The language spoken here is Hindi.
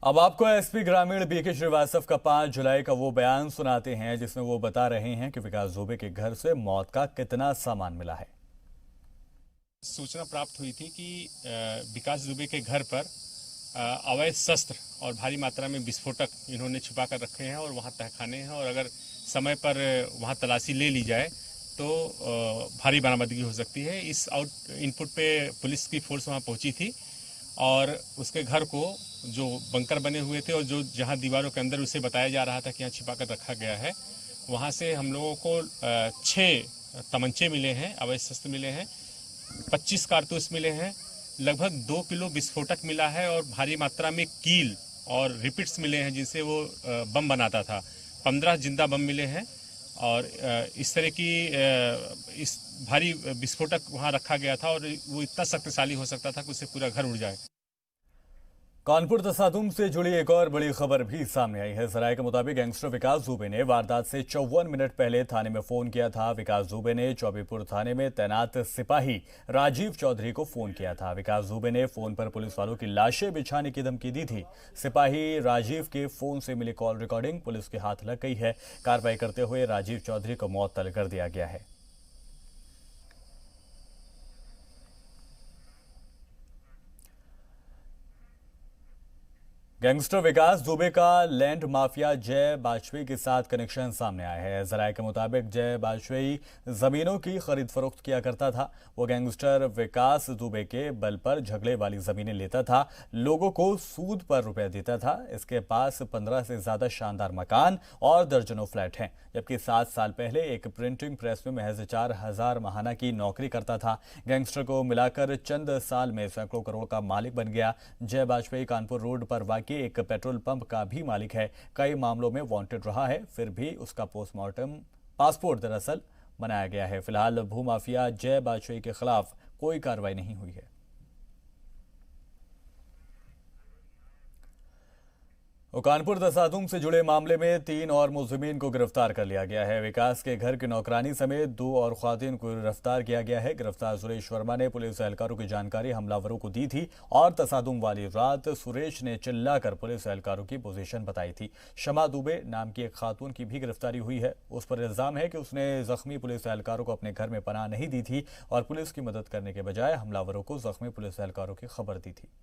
अब आपको एसपी ग्रामीण बीके श्रीवास्तव का 5 जुलाई का वो बयान सुनाते हैं जिसमें वो बता रहे हैं कि विकास दुबे के घर से मौत का कितना सामान मिला है। सूचना प्राप्त हुई थी कि विकास दुबे के घर पर अवैध शस्त्र और भारी मात्रा में विस्फोटक इन्होंने छुपा कर रखे हैं और वहां तहखाने हैं और अगर समय पर वहां तलाशी ले ली जाए तो भारी बरामदगी हो सकती है। इस इनपुट पे पुलिस की फोर्स वहां पहुंची थी और उसके घर को जो बंकर बने हुए थे और जो जहां दीवारों के अंदर उसे बताया जा रहा था कि यहाँ छिपा कर रखा गया है, वहां से हम लोगों को 6 तमंचे मिले हैं, अवैध शस्त्र मिले हैं, 25 कारतूस मिले हैं, लगभग 2 किलो विस्फोटक मिला है और भारी मात्रा में कील और रिपिट्स मिले हैं जिनसे वो बम बनाता था। 15 जिंदा बम मिले हैं और इस तरह की इस भारी विस्फोटक वहां रखा गया था और वो इतना शक्तिशाली हो सकता था कि उससे पूरा घर उड़ जाए। कानपुर तसादुम से जुड़ी एक और बड़ी खबर भी सामने आई है। जराये के मुताबिक गैंगस्टर विकास दुबे ने वारदात से 54 मिनट पहले थाने में फोन किया था। विकास दुबे ने चौबीपुर थाने में तैनात सिपाही राजीव चौधरी को फोन किया था। विकास दुबे ने फोन पर पुलिस वालों की लाशें बिछाने की धमकी दी थी। सिपाही राजीव के फोन से मिली कॉल रिकॉर्डिंग पुलिस के हाथ लग गई है। कार्रवाई करते हुए राजीव चौधरी को मुअत्तल कर दिया गया है। गैंगस्टर विकास दुबे का लैंड माफिया जय बाजपेयी के साथ कनेक्शन सामने आया है। जराये के मुताबिक जय बाजपेयी जमीनों की खरीद फरोख्त किया करता था। वो गैंगस्टर विकास दुबे के बल पर झगड़े वाली जमीनें लेता था, लोगों को सूद पर रुपए देता था। इसके पास 15 से ज्यादा शानदार मकान और दर्जनों फ्लैट हैं, जबकि 7 साल पहले एक प्रिंटिंग प्रेस में महज 4,000 माहाना की नौकरी करता था। गैंगस्टर को मिलाकर चंद साल में सैकड़ों करोड़ का मालिक बन गया। जय बाजपेयी कानपुर रोड पर वाकई एक पेट्रोल पंप का भी मालिक है। कई मामलों में वांटेड रहा है, फिर भी उसका पोस्टमार्टम पासपोर्ट दरअसल बनाया गया है। फिलहाल भूमाफिया जय बाजपेयी के खिलाफ कोई कार्रवाई नहीं हुई है। कानपुर तसादुम से जुड़े मामले में 3 और मुलजिमीन को गिरफ्तार कर लिया गया है। विकास के घर की नौकरानी समेत 2 और ख्वातीन को गिरफ्तार किया गया है। गिरफ्तार सुरेश वर्मा ने पुलिस एहलकारों की जानकारी हमलावरों को दी थी और तसादुम वाली रात सुरेश ने चिल्लाकर पुलिस एहलकारों की पोजीशन बताई थी। शमा दुबे नाम की एक खातून की भी गिरफ्तारी हुई है। उस पर इल्जाम है कि उसने जख्मी पुलिस एहलकारों को अपने घर में पनाह नहीं दी थी और पुलिस की मदद करने के बजाय हमलावरों को जख्मी पुलिस एहलकारों की खबर दी थी।